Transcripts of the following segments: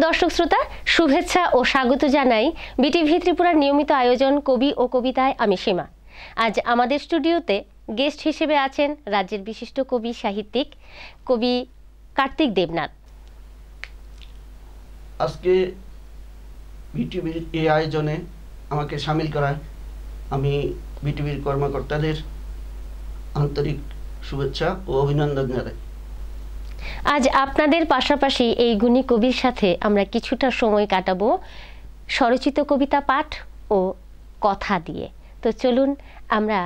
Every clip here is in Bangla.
দর্শক শ্রোতা, শুভেচ্ছা ও স্বাগত জানাই বিটিভি ত্রিপুরার নিয়মিত আয়োজন কবি ও কবিতায় আমি সীমা। আজ আমাদের স্টুডিওতে গেস্ট হিসেবে আছেন রাজ্যের বিশিষ্ট কবি সাহিত্যিক কবি কার্তিক দেবনাথ। আজকে বিটিভির এই আয়োজনে আমাকে সামিল করায় আমি বিটিভির কর্মকর্তাদের আন্তরিক শুভেচ্ছা ও অভিনন্দন জানাই। আজ আপনাদের পাশাপাশি এই গুণী কবির সাথে আমরা কিছুটা সময় কাটাবো স্বরচিত কবিতা পাঠ ও কথা দিয়ে। তো চলুন আমরা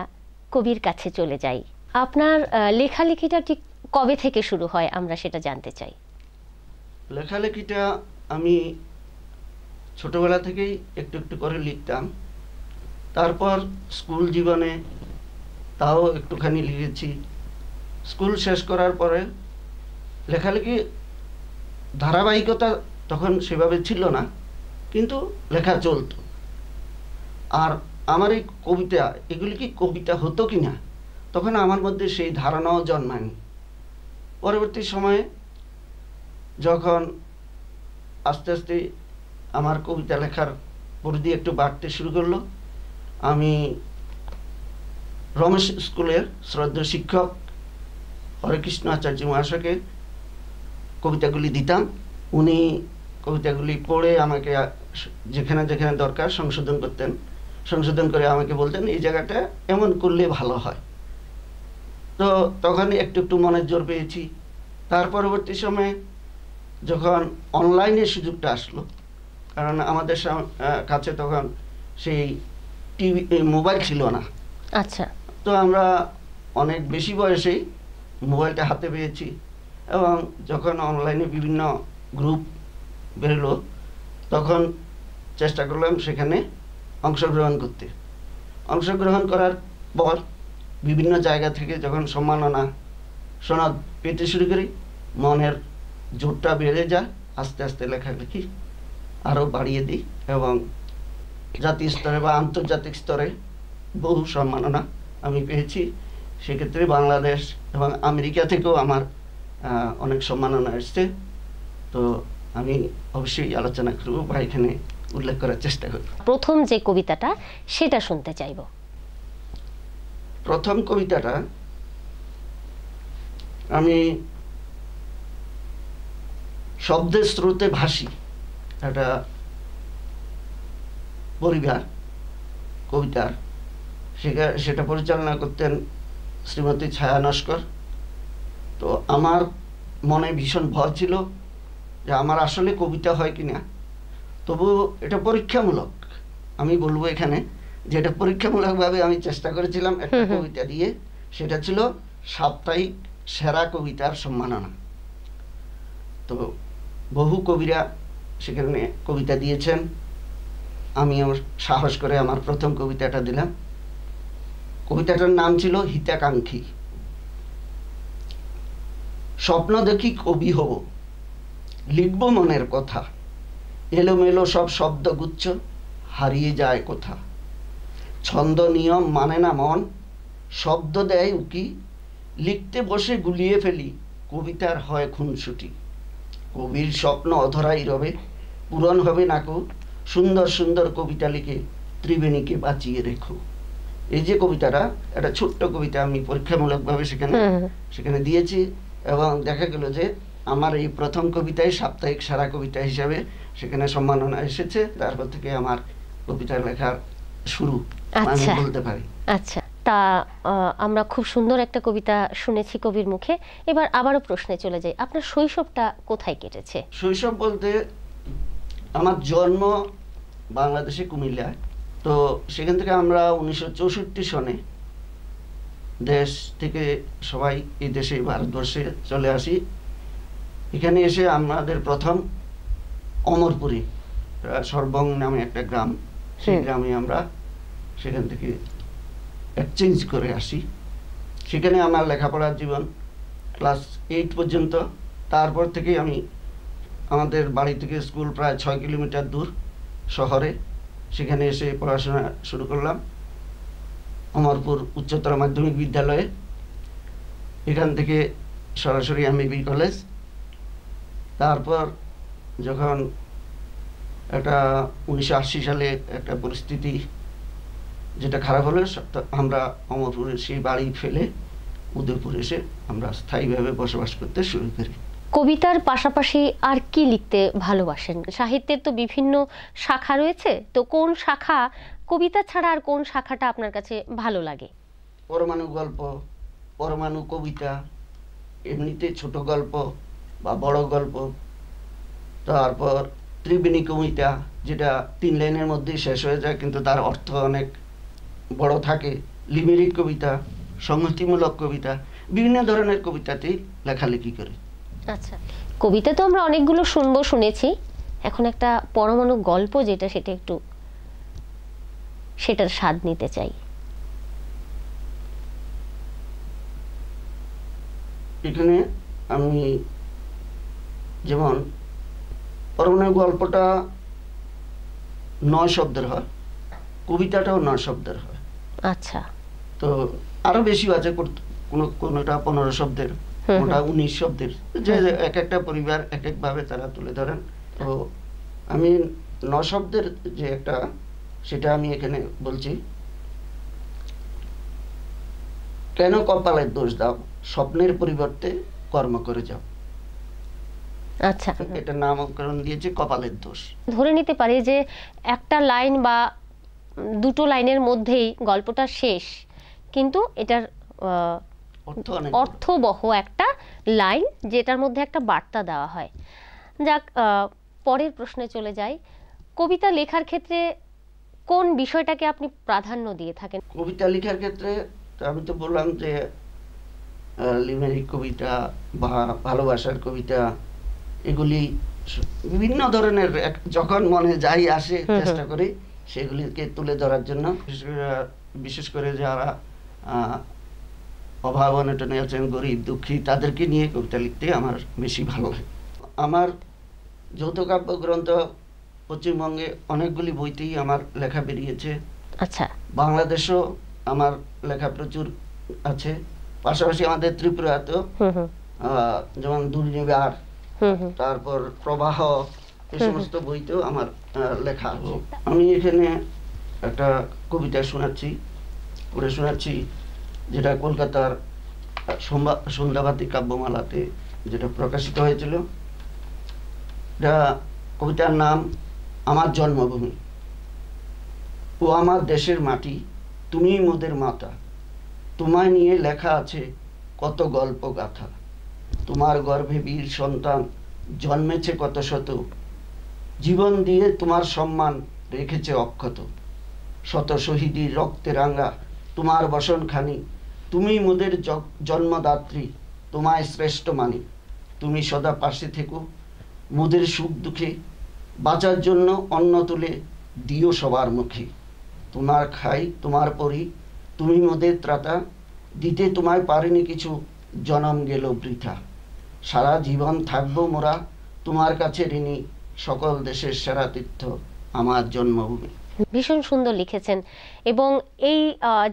কবির কাছে চলে যাই। আপনার লেখালেখিটা ঠিক কবে থেকে শুরু হয় আমরা সেটা জানতে চাই। লেখালেখিটা আমি ছোটবেলা থেকেই একটু একটু করে লিখতাম। তারপর স্কুল জীবনে তাও একটুখানি লিখেছি। স্কুল শেষ করার পরে লেখালেখি ধারাবাহিকতা তখন সেভাবে ছিল না, কিন্তু লেখা চলতো। আর আমার এই কবিতা, এগুলি কি কবিতা হতো কি না তখন আমার মধ্যে সেই ধারণাও জন্মায়নি। পরবর্তী সময়ে যখন আস্তে আস্তে আমার কবিতা লেখার পরিধি একটু বাড়তে শুরু করলো, আমি রমেশ স্কুলের শ্রদ্ধেয় শিক্ষক হরেকৃষ্ণ আচার্য মহাশয়কে কবিতাগুলি দিতাম। উনি কবিতাগুলি পড়ে আমাকে যেখানে যেখানে দরকার সংশোধন করতেন। সংশোধন করে আমাকে বলতেন এই জায়গাটা এমন করলে ভালো হয়। তো তখন একটু একটু মনের জোর পেয়েছি। তার পরবর্তী সময়ে যখন অনলাইনের সুযোগটা আসলো, কারণ আমাদের কাছে তখন সেই টিভি মোবাইল ছিল না। আচ্ছা। তো আমরা অনেক বেশি বয়সেই মোবাইলটা হাতে পেয়েছি এবং যখন অনলাইনে বিভিন্ন গ্রুপ বেরোলো তখন চেষ্টা করলাম সেখানে অংশগ্রহণ করতে। অংশগ্রহণ করার পর বিভিন্ন জায়গা থেকে যখন সম্মাননা সনদ পেতে শুরু করি, মনের জোরটা বেড়ে যায়। আস্তে আস্তে লেখালেখি আরও বাড়িয়ে দিই এবং জাতীয় স্তরে বা আন্তর্জাতিক স্তরে বহু সম্মাননা আমি পেয়েছি। সেক্ষেত্রে বাংলাদেশ এবং আমেরিকা থেকেও আমার অনেক সম্মাননা এসছে। তো আমি অবশ্যই আলোচনা করব বা এখানে উল্লেখ করার চেষ্টা করব। প্রথম যে কবিতাটা সেটা শুনতে চাইব। প্রথম কবিতাটা আমি শব্দের স্রোতে ভাসি, একটা পরিবার কবিতার, সেটা পরিচালনা করতেন শ্রীমতী ছায়া নস্কর। তো আমার মনে ভীষণ ভয় ছিল যে আমার আসলে কবিতা হয় কিনা। তবু এটা পরীক্ষামূলক, আমি বলবো এখানে যে এটা পরীক্ষামূলকভাবে আমি চেষ্টা করেছিলাম একটা কবিতা দিয়ে। সেটা ছিল সাপ্তাহিক সেরা কবিতার সম্মাননা। তো বহু কবিরা সেখানে কবিতা দিয়েছেন, আমি সাহস করে আমার প্রথম কবিতাটা দিলাম। কবিতাটার নাম ছিল হিতাকাঙ্ক্ষী। স্বপ্ন দেখি কবি হব, লিখব মনের কথা, এলোমেলো সব শব্দগুচ্ছ হারিয়ে যায় কোথা। ছন্দ নিয়ম মানে না মন, শব্দ দেয় উকি, লিখতে বসে গুলিয়ে ফেলি, কবিতার হয় খুনসুটি। কবির স্বপ্ন অধরাই রবে, পূরণ হবে নাকো, সুন্দর সুন্দর কবিতা লিখে ত্রিবেণীকে বাঁচিয়ে রেখো। এই যে কবিতাটা, একটা ছোট্ট কবিতা আমি পরীক্ষামূলকভাবে সেখানে দিয়েছি এবং দেখা গেল যে আমার এই প্রথম কবিতায় সাপ্তাহিক সেরা কবিতা হিসাবে সেখানে সম্মাননা এসেছে। তারপর থেকে আমার কবিতা লেখার শুরু আমি বলতে পারি। আচ্ছা, তা আমরা খুব সুন্দর একটা কবিতা শুনেছি কবির মুখে। এবার আবারও প্রশ্নে চলে যাই, আপনার শৈশবটা কোথায় কেটেছে? শৈশব বলতে আমার জন্ম বাংলাদেশে কুমিল্লায়। তো সেখান থেকে আমরা 1964 সনে দেশ থেকে সবাই এই দেশে ভারতবর্ষে চলে আসি। এখানে এসে আমাদের প্রথম অমরপুরে সর্বং নামে একটা গ্রাম, সেই গ্রামে আমরা সেখান থেকে এক্সচেঞ্জ করে আসি। সেখানে আমার লেখাপড়ার জীবন ক্লাস 8 পর্যন্ত। তারপর থেকে আমি আমাদের বাড়ি থেকে স্কুল প্রায় 6 কিলোমিটার দূর শহরে, সেখানে এসে পড়াশোনা শুরু করলাম অমরপুর উচ্চতর মাধ্যমিক বিদ্যালয়ে। এখান থেকে সরাসরি এমবিবি কলেজ। তারপর যখন একটা 1980 সালে একটা পরিস্থিতি যেটা খারাপ হলো, আমরা অমরপুরের সেই বাড়ি ফেলে উদয়পুর এসে আমরা স্থায়ীভাবে বসবাস করতে শুরু করি। কবিতার পাশাপাশি আর কি লিখতে ভালোবাসেন? সাহিত্যের তো বিভিন্ন শাখা রয়েছে, তো কোন শাখা, কবিতা ছাড়া আর কোন শাখাটা আপনার কাছে ভালো লাগে? পরমাণু গল্প, পরমাণু কবিতা, এমনিতে ছোট গল্প বা বড় গল্প, তারপর ত্রিবেণী কবিতা যেটা 3 লাইনের মধ্যেই শেষ হয়ে যায় কিন্তু তার অর্থ অনেক বড় থাকে, লিমেরিক কবিতা, সংহতিমূলক কবিতা, বিভিন্ন ধরনের কবিতাতেই লেখালেখি করি। আচ্ছা, কবিতা তো আমরা অনেকগুলো শুনেছি, এখন একটা পরমাণু গল্প যেটা, সেটা একটু সেটার স্বাদ নিতে চাই। এখানে আমি যেমন পরমাণু গল্পটা 9 শব্দের হয়, কবিতাটাও 9 শব্দের হয়। আচ্ছা, তো আরো বেশি আছে, কোনোটা 15 শব্দের, কোনোটা 19 শব্দের, যে এক একটা পরিবার এক এক ভাবে তারা তুলে ধরেন। তো আমি 9 শব্দের যে একটা, সেটা আমি এখানে বলছি। কেন কপালের দোষ দাও, স্বপ্নের পরিবর্তে কর্ম করে যাও। আচ্ছা, এটা নামকরণ দিয়েছে কপালের দোষ। ধরে নিতে পারি যে একটা লাইন বা দুটো লাইনের মধ্যেই গল্পটা শেষ, কিন্তু এটার অর্থবহ একটা লাইন, যেটার মধ্যে একটা বার্তা দেওয়া হয়। যাক, পরের প্রশ্নে চলে যাই। কবিতা লেখার ক্ষেত্রে কোন বিষয়টাকে আপনি প্রাধান্য দিয়ে থাকেন? কবিতা লেখার ক্ষেত্রে আমি তো বললাম যে লিমেরিক কবিতা বা ভালোবাসার কবিতা, এগুলি বিভিন্ন ধরনের, যখন মনে যাই আসে চেষ্টা করি সেগুলিকে তুলে ধরার জন্য। বিশেষ করে যারা অভাব অনটনে আছেন, গরিব দুঃখী, তাদেরকে নিয়ে কবিতা লিখতে আমার বেশি ভালো লাগে। আমার যৌথ কাব্য গ্রন্থ পশ্চিমবঙ্গে অনেকগুলি বইতেই আমার লেখা বেরিয়েছে। আচ্ছা, বাংলাদেশও আমার লেখা প্রচুর আছে, পাশাপাশি আমাদের ত্রিপুরাতেও, যেমন দুর্নিবার, তারপর প্রবাহ, এই সমস্ত বইতেও আমার লেখা আছে। আমি এখানে একটা কবিতা পড়ে শোনাচ্ছি, যেটা কলকাতার সন্ধ্যাবাতি কাব্যমালাতে যেটা প্রকাশিত হয়েছিল। এটা কবিতার নাম আমার জন্মভূমি। ও আমার দেশের মাটি, তুমি মোদের মাতা, তোমায় নিয়ে লেখা আছে কত গল্প গাথা। তোমার গর্ভে বীর সন্তান জন্মেছে কত শত, জীবন দিয়ে তোমার সম্মান রেখেছে অক্ষত। শত শহীদের রক্তে রাঙা তোমার বসনখানি, তুমি মোদের জন্মদাত্রী, তোমায় শ্রেষ্ঠ মানি। তুমি সদা পাশে থেকো মোদের সুখ দুঃখে, বাঁচার জন্য অন্ন তুলে দিও সবার মুখে। তোমার খাই তোমার পরি, তুমি মোদের ত্রাতা, দিতে তোমায় পারিনি কিছু, জনম গেল বৃথা। সারা জীবন থাকবো মোরা তোমার কাছে ঋণী, সকল দেশের সেরা তীর্থ আমার জন্মভূমি। ভীষণ সুন্দর লিখেছেন। এবং এই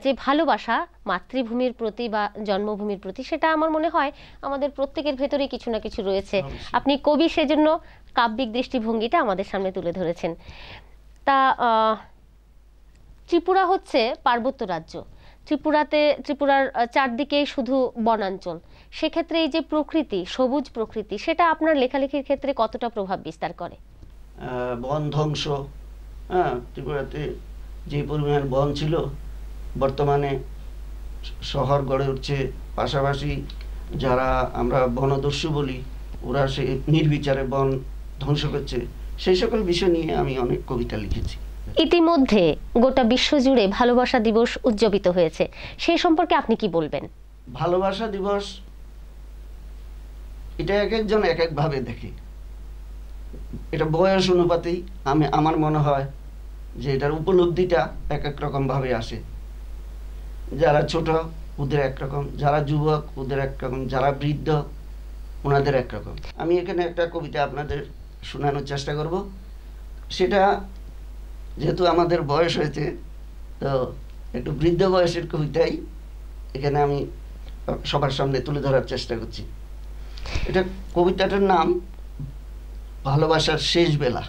যে ভালোবাসা মাতৃভূমির প্রতি বা জন্মভূমির প্রতি, সেটা আমার মনে হয় আমাদের প্রত্যেকের ভেতরে কিছু না কিছু রয়েছে। আপনি কবি, সেজন্য কাব্যিক দৃষ্টিভঙ্গিটা আমাদের সামনে তুলে ধরেছেন। তা ত্রিপুরা হচ্ছে পার্বত্য রাজ্য, ত্রিপুরার চারদিকে শুধু বনাঞ্চল। সেক্ষেত্রে এই যে প্রকৃতি, সবুজ প্রকৃতি, সেটা আপনার লেখালেখির ক্ষেত্রে কতটা প্রভাব বিস্তার করে? বন ধ্বংস, ত্রিপুরাতে যে পরিমাণ বন ছিল, বর্তমানে শহর গড়ে উঠছে। পাশাপাশি যারা আমরা বনদস্যু বলি, ওরা সে নির্বিচারে বন ধ্বংস করছে। সেই সকল বিষয় নিয়ে আমি অনেক কবিতা লিখেছি। ইতিমধ্যে গোটা বিশ্বজুড়ে ভালোবাসা দিবস উদযাপিত হয়েছে, সেই সম্পর্কে আপনি কি বলবেন? ভালোবাসা দিবস এটা এক একজন এক এক ভাবে দেখে। এটা বয়স অনুপাতেই আমার মনে হয় যে এটার উপলব্ধিটা এক এক রকম ভাবে আসে। যারা ছোট ওদের একরকম, যারা যুবক ওদের একরকম, যারা বৃদ্ধ ওনাদের একরকম। আমি এখানে একটা কবিতা আপনাদের শোনানোর চেষ্টা করব। সেটা যেহেতু আমাদের বয়স হয়েছে, তো একটু বৃদ্ধ বয়সের কবিতাই এখানে আমি সবার সামনে তুলে ধরার চেষ্টা করছি। এটা কবিতাটার নাম ভালোবাসার শেষ বেলা।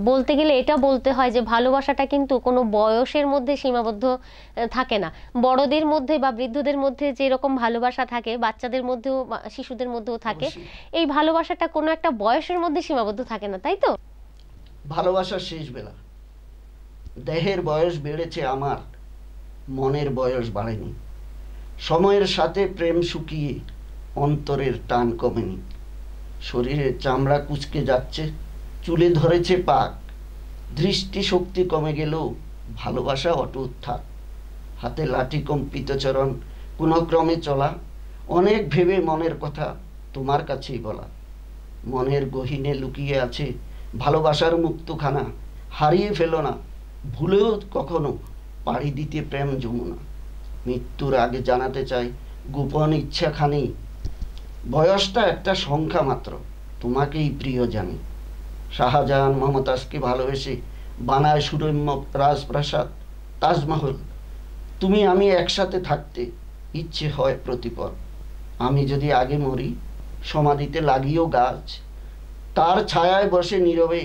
বলতে গেলে এটা বলতে হয় যে ভালোবাসাটা কিন্তু কোনো বয়সের মধ্যে সীমাবদ্ধ থাকে না। বড়দের মধ্যে বা বৃদ্ধদের মধ্যে যেরকম ভালোবাসা থাকে, বাচ্চাদের মধ্যেও শিশুদের মধ্যেও থাকে। এই ভালোবাসাটা কোনো একটা বয়সের মধ্যে সীমাবদ্ধ থাকে না, তাই তো? ভালোবাসার শেষ বেলা। দেহের বয়স বেড়েছে আমার, মনের বয়স বাড়েনি। সময়ের সাথে প্রেম শুকিয়ে অন্তরের টান কমেনি। শরীরের চামড়া কুঁচকে যাচ্ছে, চুলে ধরেছে পাক, দৃষ্টি শক্তি কমে গেলেও ভালোবাসা অটুট থাক। হাতে লাঠি কম্পিত চরণ, কোনো ক্রমে চলা, অনেক ভেবে মনের কথা তোমার কাছেই বলা। মনের গহীনে লুকিয়ে আছে ভালোবাসার মুক্তখানা, হারিয়ে ফেলো না, ভুলেও কখনো পাড়ি দিতে প্রেম যমুনা। মৃত্যুর আগে জানাতে চাই গোপন ইচ্ছাখানি, বয়সটা একটা সংখ্যা মাত্র, তোমাকেই প্রিয় জানি। শাহজাহান মমতাজকে ভালোবেসে বানায় সুরম্য রাজপ্রাসাদ, তাজমহল। তুমি আমি একসাথে থাকতে ইচ্ছে হয় প্রতিপদ। আমি যদি আগে মরি সমাধিতে লাগিও গাছ, তার ছায়ায় বসে নীরবে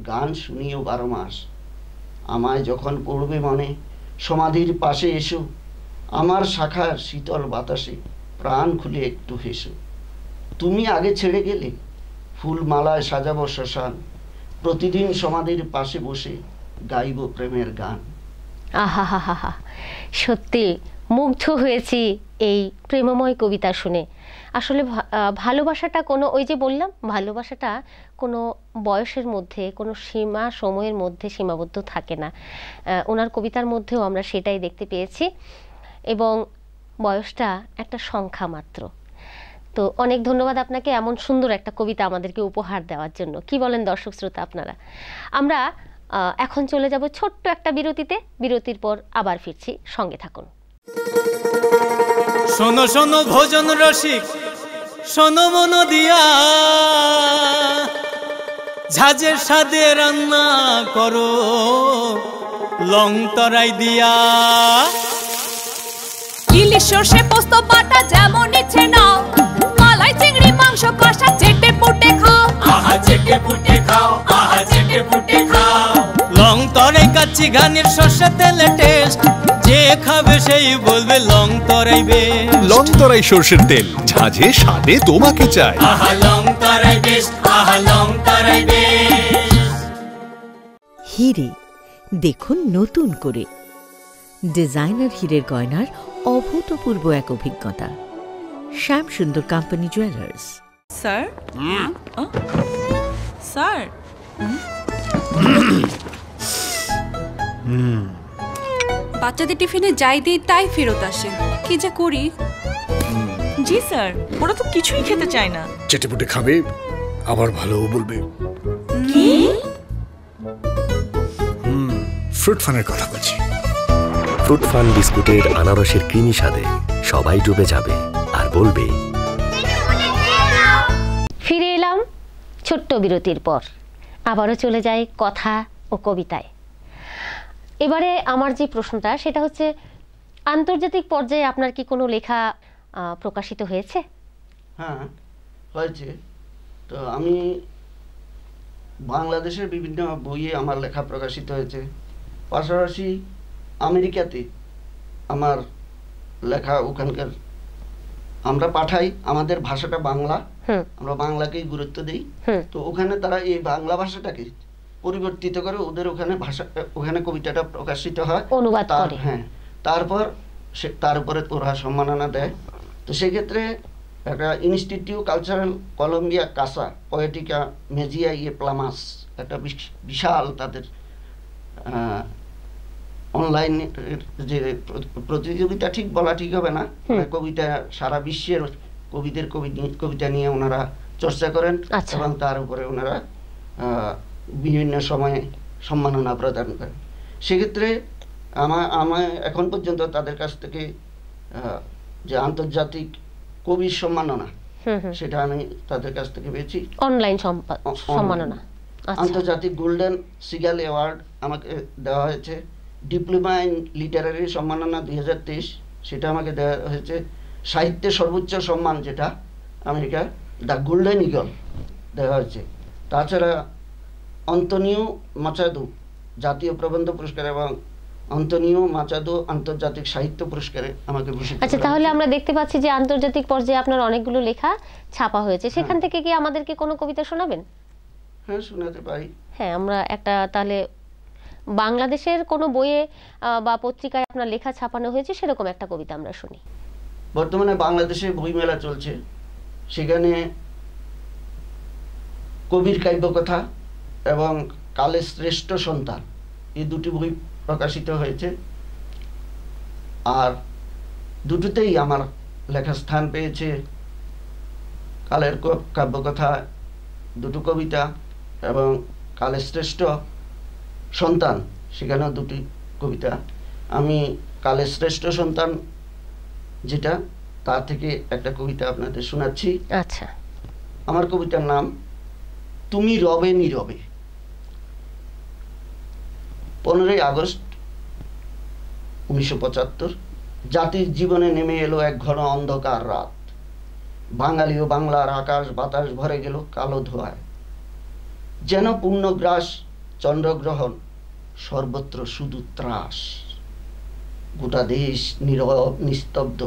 গান শুনিও 12 মাস। আমায় যখন পড়বে মনে সমাধির পাশে এসো, আমার শাখার শীতল বাতাসে প্রাণ খুলে একটু হেসো। তুমি আগে ছেড়ে গেলে ফুলমালায় সাজাবো শ্মশান, প্রতিদিন সমাধির পাশে বসে গাইব প্রেমের গান। আহা হা হা হা, সত্যি মুগ্ধ হয়েছি এই প্রেমময় কবিতা শুনে। আসলে ভালোবাসাটা কোনো, ওই যে বললাম, ভালোবাসাটা কোনো বয়সের মধ্যে, কোনো সীমা সময়ের মধ্যে সীমাবদ্ধ থাকে না। ওনার কবিতার মধ্যেও আমরা সেটাই দেখতে পেয়েছি, এবং বয়সটা একটা সংখ্যা মাত্র। তো অনেক ধন্যবাদ আপনাকে এমন সুন্দর একটা কবিতা আমাদেরকে উপহার দেওয়ার জন্য। কি বলেন দর্শক শ্রোতা আপনারা? আমরা এখন চলে যাব ছোট্ট একটা বিরতিতে। বিরতির পর আবার ফিরছি, সঙ্গে থাকুন। শোনো শোনো ভোজন রসিক, শোনো মন দিয়া, ঝাঁঝের স্বাদে রান্না করো লং তরাই দিয়া। ইলিশ সর্ষে পোস্ত বাটা যেমন ইচ্ছে নাও, মালাই চিংড়ি মাংস কষা চেটে পুটে খাও, আহা চেটে পুটে খাও, আহা চেটে পুটে খাও। লং তরাই কাচ্চি ঘানির সর্ষে তেলে টেস্ট, যে খাবে সেই বলবে লং তরাই বেশ। লং তরাই সর্ষের তেল, ঝাঁঝে স্বাদে তোমাকে চাই। আহা লং তরাই বেশ, আহা লং তরাই বেশ। হিরে দেখুন নতুন করে, ডিজাইনার হীরের গয়নার অভূতপূর্ব এক অভিজ্ঞতা। শ্যাম সুন্দর কোম্পানি জুয়েলার্স। স্যার স্যার, বাচ্চাদের টিফিনে যাই দিই তাই ফেরত আসে, কি যে করি। জি স্যার, ওরা তো কিছুই খেতে চায় না। চেটেপুটে খাবে, আবার ভালোও বলবে। কি? ফ্রুট ফানের কথা বলছি। ফ্রুট ফান বিস্কুটের আনারসের ক্রিমি স্বাদে সবাই ডুবে যাবে আর বলবে। ফিরে এলাম ছোট্ট বিরতির পর। আবারও চলে যাই কথা ও কবিতায়। এবারে আমার যে প্রশ্নটা সেটা হচ্ছে, আন্তর্জাতিক পর্যায়ে আপনার কি কোনো লেখা প্রকাশিত হয়েছে? হ্যাঁ, হয়েছে। তো আমি বাংলাদেশের বিভিন্ন বইয়ে আমার লেখা প্রকাশিত হয়েছে, পাশাপাশি আমেরিকাতে আমার লেখা ওখানকার আমরা পাঠাই। আমাদের ভাষাটা বাংলা, আমরা বাংলাকেই গুরুত্ব দিই। তো ওখানে তারা এই বাংলা ভাষাটাকে পরিবর্তিত করে ওদের ওখানে ভাষা, ওখানে কবিতাটা প্রকাশিত হয়, অনুবাদ করে। হ্যাঁ, তারপর তার উপরে ওরা সম্মাননা দেয়। তো সেক্ষেত্রে একটা institute cultural Colombia কাসা Poetica Mejia প্লামাস, একটা বিশাল তাদের অনলাইন যে প্রতিযোগিতা, ঠিক বলা ঠিক হবে না, কবিতা সারা বিশ্বের কবিদের কবিতা নিয়ে ওনারা চর্চা করেন এবং তার উপরে ওনারা বিভিন্ন সময়ে সম্মাননা প্রদান করেন। সেক্ষেত্রে আমার এখন পর্যন্ত তাদের কাছ থেকে যে আন্তর্জাতিক কবির সম্মাননা, সেটা আমি তাদের কাছ থেকে পেয়েছি, অনলাইন সম্মাননা। আন্তর্জাতিক গোল্ডেন সিগাল অ্যাওয়ার্ড আমাকে দেওয়া হয়েছে। ডিপ্লোমা ইন লিটারারি সম্মাননা 2023, সেটা আমাকে দেওয়া হয়েছে। সাহিত্যের সর্বোচ্চ সম্মান যেটা আমেরিকা, দ্য গোল্ডেন ইগল দেওয়া হয়েছে। তাছাড়া অন্তোনিও মাচাদো জাতীয় প্রবন্ধ পুরস্কার এবং অন্তোনিও মাচাদো আন্তর্জাতিক সাহিত্য পুরস্কারে আমাকে ভূষিত আচ্ছা, তাহলে আমরা দেখতে পাচ্ছি যে আন্তর্জাতিক পর্যায়ে আপনার অনেকগুলো লেখা ছাপা হয়েছে। সেখান থেকে কি আমাদেরকে কোনো কবিতা শোনাবেন? হ্যাঁ, শোনাতে পারি। হ্যাঁ, আমরা একটা তাহলে বাংলাদেশের কোনো বইয়ে বা পত্রিকায় আপনার লেখা ছাপানো হয়েছে সেরকম একটা কবিতা আমরা শুনি। বর্তমানে বাংলাদেশে বইমেলা চলছে, সেখানে কবির কাব্যকথা এবং কালের শ্রেষ্ঠ সন্তান এই দুটি বই প্রকাশিত হয়েছে। আর দুটোতেই আমার লেখা স্থান পেয়েছে। কালের কাব্যকথা দুটো কবিতা এবং কালের শ্রেষ্ঠ সন্তান সেখানেও দুটি কবিতা। আমি কালের শ্রেষ্ঠ সন্তান যেটা, তার থেকে একটা কবিতা আপনাদের শোনাচ্ছি। আচ্ছা। আমার কবিতার নাম তুমি রবে নীরবে। 15ই আগস্ট 1975 জাতির জীবনে নেমে এলো এক ঘন অন্ধকার রাত। বাঙালি ও বাংলার আকাশ বাতাস ভরে গেল কালো ধোঁয়ায়। যেন পূর্ণগ্রাস চন্দ্রগ্রহণ, সর্বত্র শুধু ত্রাস। গোটা দেশ নীরব নিস্তব্ধ,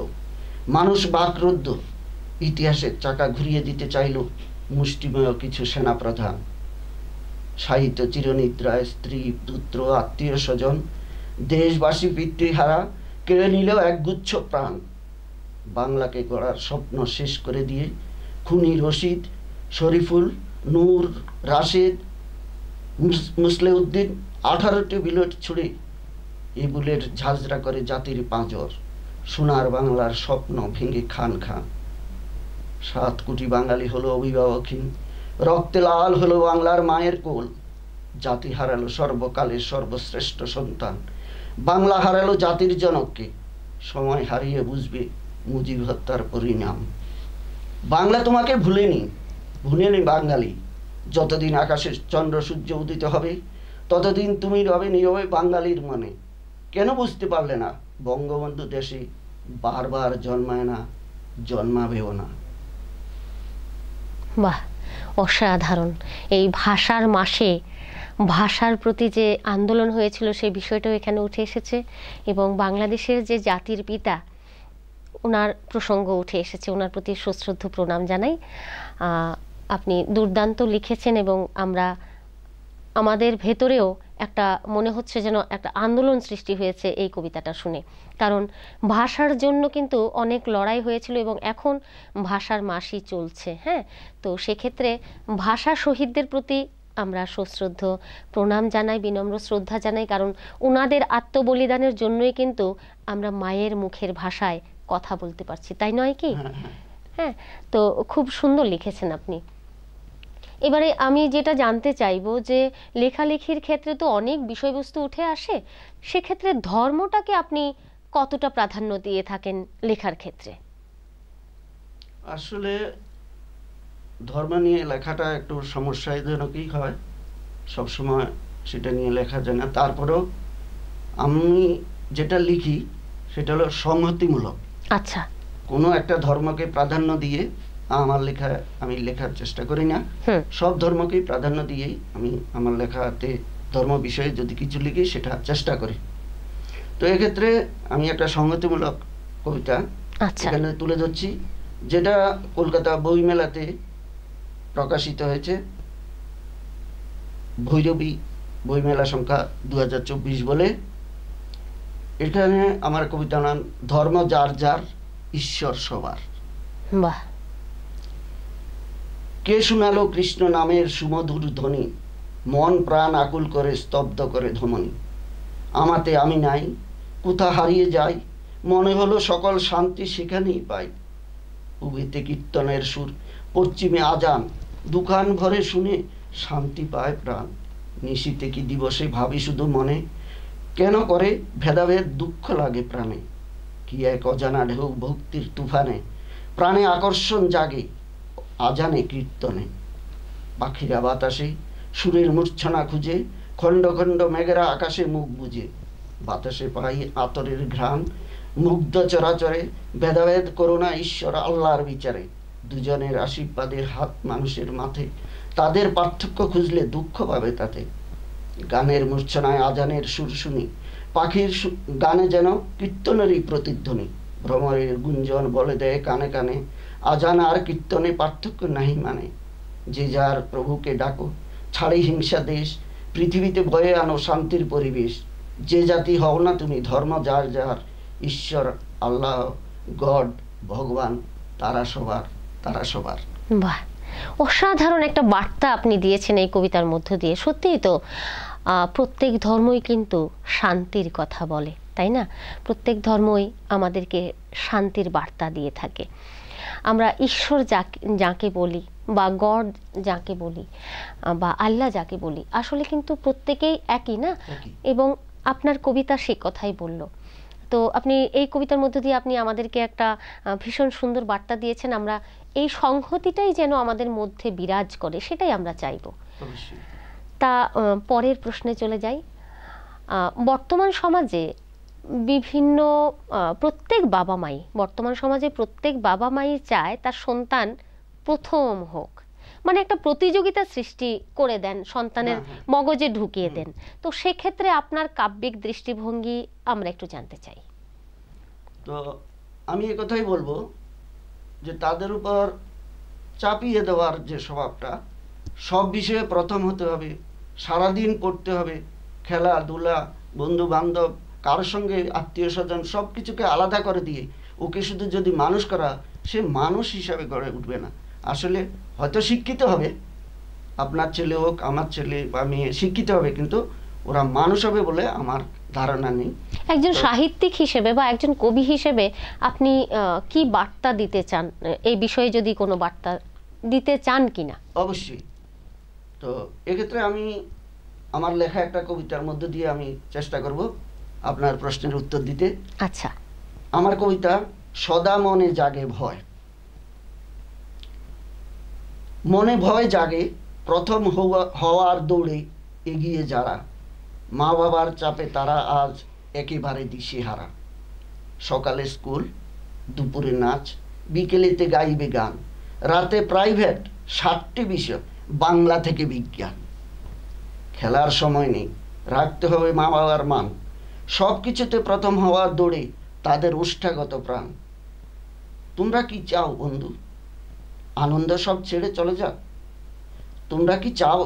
মানুষ বাকরুদ্ধ। ইতিহাসের চাকা ঘুরিয়ে দিতে চাইল মুষ্টিমেয় কিছু সেনাপ্রধান। সাহিত্য চিরনিদ্রায় স্ত্রী পুত্র আত্মীয় স্বজন দেশবাসী পিতৃহারা কেড়ে নিল একগুচ্ছ প্রাণ। বাংলাকে গড়ার স্বপ্ন শেষ করে দিয়ে খুনি রশিদ, শরীফুল, নূর, রাশেদ, মুসলেউদ্দিন 18টি বুলেট ছুড়ে এই বুলেট ঝাঁঝরা করে জাতির পাঁজর। সোনার বাংলার স্বপ্ন ভেঙে খান খান। 7 কোটি বাঙালি হলো অভিভাবকহীন, রক্তে লাল হলো বাংলার মায়ের কোল। জাতি হারালো সর্বকালের সর্বশ্রেষ্ঠ সন্তান। বাংলা হারালো জাতির জনককে, সময় হারিয়ে বুঝবে মুজিব হত্যার পরিণাম। বাংলা তোমাকে ভুলেনি বাঙালি। যতদিন আকাশে চন্দ্র সূর্য উদিত হবে ততদিন তুমি রবে নীরবে বাঙালির মনে। কেন বুঝতে পারলে না বঙ্গবন্ধু দেশে বারবার জন্মায় না, জন্মাবেও না। বাহ, অসাধারণ। এই ভাষার মাসে ভাষার প্রতি যে আন্দোলন হয়েছিল সেই বিষয়টাও এখানে উঠে এসেছে এবং বাংলাদেশের যে জাতির পিতা ওনার প্রসঙ্গ উঠে এসেছে। ওনার প্রতি সশ্রদ্ধ প্রণাম জানাই। আপনি দুর্দান্ত লিখেছেন এবং আমরা আমাদের ভেতরেও একটা মনে হচ্ছে যেন একটা আন্দোলন সৃষ্টি হয়েছে এই কবিতাটা শুনে। কারণ ভাষার জন্য কিন্তু অনেক লড়াই হয়েছিল এবং এখন ভাষার মাসই চলছে। হ্যাঁ, তো সেক্ষেত্রে ভাষা শহীদদের প্রতি আমরা সশ্রদ্ধ প্রণাম জানাই, বিনম্র শ্রদ্ধা জানাই। কারণ ওনাদের আত্মবলিদানের জন্যই কিন্তু আমরা মায়ের মুখের ভাষায় কথা বলতে পারছি, তাই নয় কি? হ্যাঁ, তো খুব সুন্দর লিখেছেন আপনি। এবারে আমি যেটা জানতে চাইবো যে লেখালেখির ক্ষেত্রে তো অনেক বিষয়বস্তু উঠে আসে, সেক্ষেত্রে ধর্মটাকে আপনি কতটা প্রাধান্য দিয়ে থাকেন লেখার ক্ষেত্রে? আসলে ধর্ম নিয়ে লেখাটা একটু সমস্যাজনকই হয়, সবসময় সেটা নিয়ে লেখা যায় না। তারপরেও আমি যেটা লিখি সেটা হলো সংহতিমূলক। আচ্ছা, কোনো একটা ধর্মকে প্রাধান্য দিয়ে আমি লেখার চেষ্টা করি না। সব ধর্মকেই প্রাধান্য দিয়েই আমি আমার লেখাতে ধর্ম বিষয়ে যদি কিছু লিখি সেটা চেষ্টা করি। তো এক্ষেত্রে আমি একটা সংহতিমূলক কবিতা এখানে তুলে ধরছি, যেটা কলকাতা বইমেলাতে প্রকাশিত হয়েছে। ভৈরবী বইমেলা সংখ্যা 2024 বলে। এখানে আমার কবিতার নাম ধর্ম যার যার, ঈশ্বর সবার। বাহ। কে শোনালো কৃষ্ণ নামের সুমধুর ধ্বনি, মন প্রাণ আকুল করে স্তব্ধ করে ধমনী। আমাতে আমি নাই, কোথা হারিয়ে যাই, মনে হলো সকল শান্তি সেখানেই পাই। পূবেতে কীর্তনের সুর, পশ্চিমে আজান, দুকান ভরে শুনে শান্তি পায় প্রাণ। নিশীতে কি দিবসে ভাবি শুধু মনে, কেন করে ভেদাভেদ দুঃখ লাগে প্রাণে। কি এক অজানা ঢেউ ভক্তির তুফানে, প্রাণে আকর্ষণ জাগে আজানে কীর্তনে। পাখিরা বাতাসে সুরের মূর্ছনা খুঁজে, খণ্ড খণ্ড মেঘেরা আকাশে মুখ বুঝে। বাতাসে পাই আতরের ঘ্রাণ, মুগ্ধ চরাচরে ভেদাভেদ করোনা ঈশ্বর আল্লাহর বিচারে। দুজনের আশীর্বাদের হাত মানুষের মাথে, তাদের পার্থক্য খুঁজলে দুঃখ পাবে তাতে। গানের মূর্ছনায় আজানের সুর শুনি, পাখির গানে যেন কীর্তনেরই প্রতিধ্বনি। ভ্রমরের গুঞ্জন বলে দেয় কানে কানে, আজান আর কীর্তনে পার্থক্য নাহি মানে। যে যার প্রভুকে ডাকো, ছাড়ি হিংসা দেশ, পৃথিবীতে বয়ে আনো শান্তির পরিবেশ। যে জাতি হও না তুমি, ধর্ম যার যার, ঈশ্বর আল্লাহ গড ভগবান তারা সবার, তারা সবার। বাহ, অসাধারণ একটা বার্তা আপনি দিয়েছেন এই কবিতার মধ্য দিয়ে। সত্যিই তো প্রত্যেক ধর্মই কিন্তু শান্তির কথা বলে, তাই না? প্রত্যেক ধর্মই আমাদেরকে শান্তির বার্তা দিয়ে থাকে। আমরা ঈশ্বর যাকে বলি বা গড যাকে বলি বা আল্লাহ যাকে বলি, আসলে কিন্তু প্রত্যেকেই একই না। এবং আপনার কবিতা সে কথাই বলল। তো আপনি এই কবিতার মধ্য দিয়ে আপনি আমাদেরকে একটা ভীষণ সুন্দর বার্তা দিয়েছেন। আমরা এই সংহতিটাই যেন আমাদের মধ্যে বিরাজ করে, সেটাই আমরা চাইব। তা পরের প্রশ্নে চলে যাই। বর্তমান সমাজে বিভিন্ন প্রত্যেক বাবা মাই, বর্তমান সমাজে প্রত্যেক বাবা মাই চায় তার সন্তান প্রথম হোক, মানে একটা প্রতিযোগিতা সৃষ্টি করে দেন, সন্তানের মগজে ঢুকিয়ে দেন। তো সেক্ষেত্রে আপনার কাব্যিক দৃষ্টিভঙ্গি আমরা একটু জানতে চাই। তো আমি এ কথাই বলবো যে তাদের উপর চাপিয়ে দেওয়ার যে স্বভাবটা, সব বিষয়ে প্রথম হতে হবে, সারাদিন পড়তে হবে, খেলাধুলা, বন্ধু বান্ধব, কারোর সঙ্গে আত্মীয় স্বজন সব কিছুকে আলাদা করে দিয়ে ওকে শুধু যদি মানুষ করা, সে মানুষ হিসাবে গড়ে উঠবে না। আসলে হয়তো শিক্ষিত হবে, আপনার ছেলে হোক আমার ছেলে বা মেয়ে শিক্ষিত হবে, কিন্তু ওরা মানুষ হবে বলে আমার ধারণা নেই। একজন সাহিত্যিক হিসেবে বা একজন কবি হিসেবে আপনি কি বার্তা দিতে চান, এই বিষয়ে যদি কোনো বার্তা দিতে চান কিনা? অবশ্যই। তো এক্ষেত্রে আমি আমার লেখা একটা কবিতার মধ্যে দিয়ে আমি চেষ্টা করব আপনার প্রশ্নের উত্তর দিতে। আচ্ছা। আমার কবিতা সদা মনে জাগে ভয়। মনে ভয় জাগে প্রথম হওয়ার দৌড়ে এগিয়ে যারা, মা বাবার চাপে তারা আজ একেবারে দিশেহারা। সকালে স্কুল, দুপুরে নাচ, বিকেলেতে গাইবে গান, রাতে প্রাইভেট, 7টি বিষয়, বাংলা থেকে বিজ্ঞান। খেলার সময় নেই, রাখতে হবে মা বাবার মান, সব কিছুতে প্রথম হওয়ার দৌড়ে তাদের উষ্ঠাগত প্রাণ। তোমরা কি চাও বন্ধু, আনন্দ সব ছেড়ে চলে যাক? তোমরা কি চাও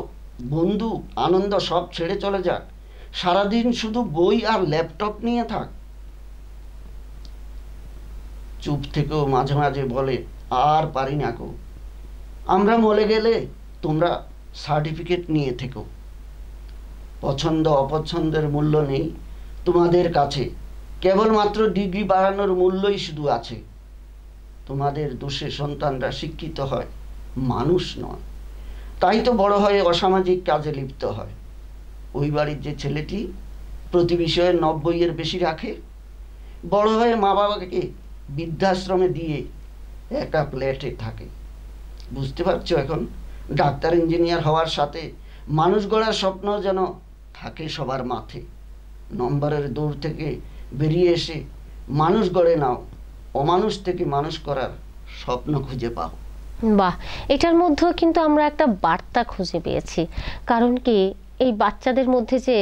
বন্ধু, আনন্দ সব ছেড়ে চলে যাক? সারাদিন শুধু বই আর ল্যাপটপ নিয়ে থাক? চুপ থেকেও মাঝে মাঝে বলে আর পারি না গো, আমরা মরে গেলে তোমরা সার্টিফিকেট নিয়ে থেকো। পছন্দ অপছন্দের মূল্য নেই তোমাদের কাছে, কেবলমাত্র ডিগ্রি বাড়ানোর মূল্যই শুধু আছে। তোমাদের দোষে সন্তানরা শিক্ষিত হয়, মানুষ নয়। তাই তো বড় হয়ে অসামাজিক কাজে লিপ্ত হয়। ওই বাড়ির যে ছেলেটি প্রতি বিষয়ে 90-এর বেশি রাখে, বড় হয়ে মা বাবাকে বৃদ্ধাশ্রমে দিয়ে একটা প্লেটে থাকে। বুঝতে পারছো এখন? ডাক্তার ইঞ্জিনিয়ার হওয়ার সাথে মানুষ গড়ার স্বপ্ন যেন থাকে সবার মাথে। নম্বরের দৌড় থেকে বেরিয়ে এসে মানুষ গড়ে নাও, অমানুষ থেকে মানুষ করার স্বপ্ন খুঁজে পাও। বাহ, এটার মধ্যেও কিন্তু আমরা একটা বার্তা খুঁজে পেয়েছি। কারণ কি, এই বাচ্চাদের মধ্যে যে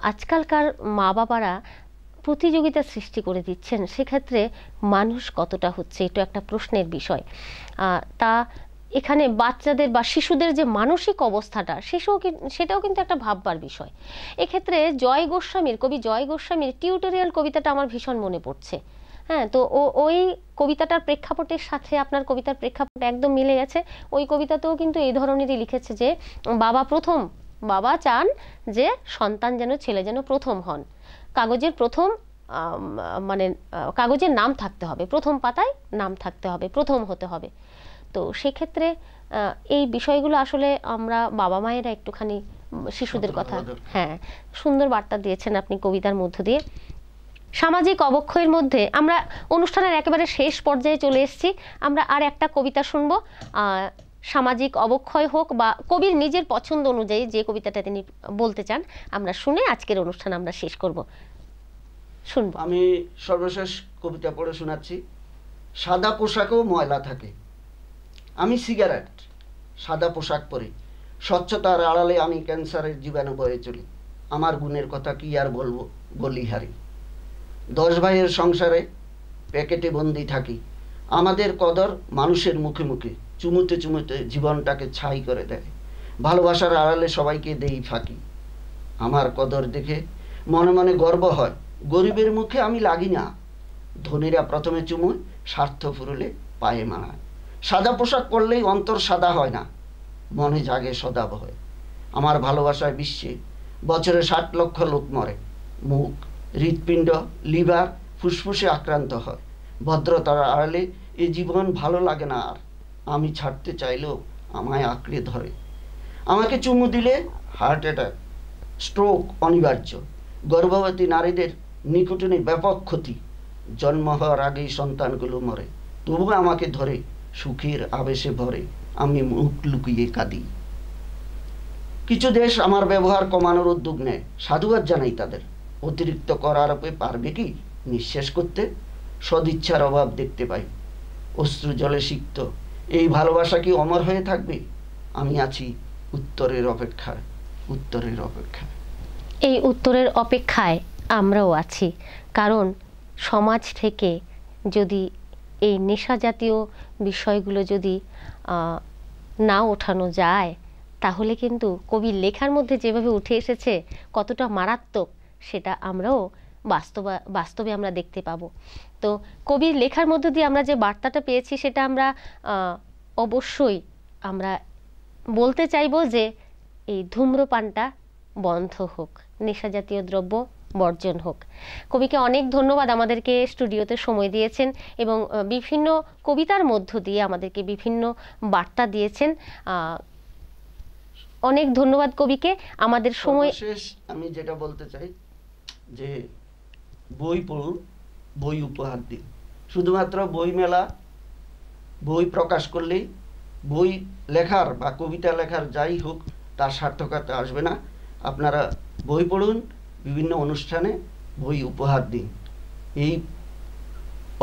আজকালকার মা বাবারা প্রতিযোগিতা সৃষ্টি করে দিচ্ছেন, সেক্ষেত্রে মানুষ কতটা হচ্ছে এটা একটা প্রশ্নের বিষয়। তা এখানে বাচ্চাদের বা শিশুদের যে মানসিক অবস্থাটা, সেটাও কিন্তু একটা ভাববার বিষয়। এক্ষেত্রে কবি জয় গোস্বামীর টিউটোরিয়াল কবিতাটা আমার ভীষণ মনে পড়ছে। হ্যাঁ, তো ওই কবিতাটার প্রেক্ষাপটের সাথে আপনার কবিতার প্রেক্ষাপট একদম মিলে গেছে। ওই কবিতাতেও কিন্তু এই ধরনেরই লিখেছে যে বাবা চান যে সন্তান যেন, ছেলে যেন প্রথম হন। কাগজের প্রথম কাগজের নাম থাকতে হবে, প্রথম পাতায় নাম থাকতে হবে, প্রথম হতে হবে। তো সেক্ষেত্রে এই বিষয়গুলো আসলে আমরা বাবা মায়েরা একটুখানি শিশুদের কথা, হ্যাঁ, সুন্দর বার্তা দিয়েছেন আপনি কবিতার মধ্য দিয়ে। সামাজিক অবক্ষয়ের মধ্যে আমরা অনুষ্ঠানের একেবারে শেষ পর্যায়ে চলে এসেছি। আমরা আর একটা কবিতা শুনব। সামাজিক অবক্ষয় হোক বা কবির নিজের পছন্দ অনুযায়ী যে কবিতাটা তিনি বলতে চান, আমরা শুনে আজকের অনুষ্ঠান আমরা শেষ করব। শুনব। আমি সর্বশেষ কবিতা পড়ে শোনাচ্ছি। সাদা পোশাকেও ময়লা থাকে, আমি সিগারেট সাদা পোশাক পরি, স্বচ্ছতার আড়ালে আমি ক্যান্সারের জীবাণু বয়ে চলি, আমার গুণের কথা কি আর বলবো, বলিহারি। 10 ভাইয়ের সংসারে প্যাকেটে বন্দি থাকি, আমাদের কদর মানুষের মুখে মুখে, চুমুতে চুমুতে জীবনটাকে ছাই করে দেয়। ভালোবাসার আড়ালে সবাইকে দেই ফাঁকি, আমার কদর দেখে মনে মনে গর্ব হয়, গরিবের মুখে আমি লাগি না। ধনীরা প্রথমে চুমুয়, স্বার্থ ফুরলে পায়ে মানায়। সাদা পোশাক পরলেই অন্তর সাদা হয় না, মনে জাগে সদা ভয়। আমার ভালোবাসায় বিশ্বে বছরে 60 লক্ষ লোক মরে, মুখ, হৃৎপিণ্ড, লিভার, ফুসফুসে আক্রান্ত হয়। ভদ্রতার আড়ালে এ জীবন ভালো লাগে না আর, আমি ছাড়তে চাইলেও আমায় আঁকড়ে ধরে। আমাকে চুমু দিলে হার্ট অ্যাটাক, স্ট্রোক অনিবার্য। গর্ভবতী নারীদের নিকোটিনে ব্যাপক ক্ষতি, জন্ম হওয়ার আগেই সন্তানগুলো মরে, তবু আমাকে ধরে সুখের আবেশে ভরে, আমি মুখ লুকিয়ে কাঁদি। কিছু দেশ আমার ব্যবহার কমানোর উদ্যোগ নেয়, সাধুবাদ জানাই তাদের। অতিরিক্ত কর আরোপে পারবে কি নিঃশেষ করতে? সদিচ্ছার অভাব দেখতে পাই, অশ্রু জলে সিক্ত। এই ভালোবাসা কি অমর হয়ে থাকবে? আমি আছি উত্তরের অপেক্ষায়, উত্তরের অপেক্ষায়। এই উত্তরের অপেক্ষায় আমরাও আছি, কারণ সমাজ থেকে যদি এই নেশা জাতীয় বিষয়গুলো যদি না ওঠানো যায়, তাহলে কিন্তু কবির লেখার মধ্যে যেভাবে উঠে এসেছে কতটা মারাত্মক সেটা আমরাও বাস্তবে আমরা দেখতে পাবো। তো কবির লেখার মধ্য দিয়ে আমরা যে বার্তাটা পেয়েছি সেটা আমরা অবশ্যই আমরা বলতে চাইবো যে এই ধূম্রপানটা বন্ধ হোক, নেশা জাতীয় দ্রব্য বর্জন হোক। কবিকে অনেক ধন্যবাদ, আমাদেরকে স্টুডিওতে সময় দিয়েছেন এবং বিভিন্ন কবিতার মধ্য দিয়ে আমাদেরকে বিভিন্ন বার্তা দিয়েছেন। অনেক ধন্যবাদ কবিকে। আমাদের সময় শেষ আমি যেটা বলতে চাই যে বই পড়ুন, বই উপহার দিন। শুধুমাত্র বই মেলা, বই প্রকাশ করলেই বই লেখার বা কবিতা লেখার যাই হোক তার সার্থকতা আসবে না। আপনারা বই পড়ুন, বিভিন্ন অনুষ্ঠানে বই উপহার দিন। এই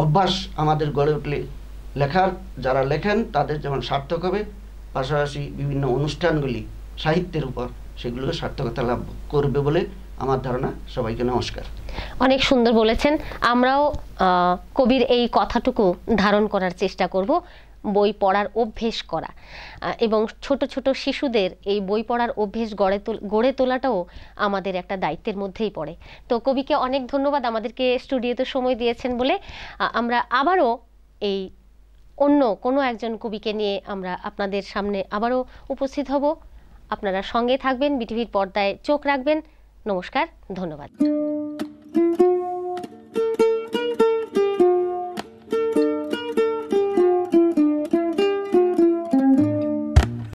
অভ্যাস আমাদের গড়ে উঠলে লেখার যারা লেখেন তাদের যেমন সার্থক হবে, পাশাপাশি বিভিন্ন অনুষ্ঠানগুলি সাহিত্যের উপর সেগুলো সার্থকতা লাভ করবে বলে আমার ধারণা। সবাইকে নমস্কার। অনেক সুন্দর বলেছেন। আমরাও কবির এই কথাটুকু ধারণ করার চেষ্টা করব, বই পড়ার অভ্যেস করা এবং ছোট ছোট শিশুদের এই বই পড়ার অভ্যেস গড়ে তোলাটাও আমাদের একটা দায়িত্বের মধ্যেই পড়ে। তো কবিকে অনেক ধন্যবাদ আমাদেরকে স্টুডিওতে সময় দিয়েছেন বলে। আমরা আবারও এই অন্য কোনো একজন কবিকে নিয়ে আমরা আপনাদের সামনে আবারও উপস্থিত হব। আপনারা সঙ্গে থাকবেন, বিটিভির পর্দায় চোখ রাখবেন। নমস্কার, ধন্যবাদ।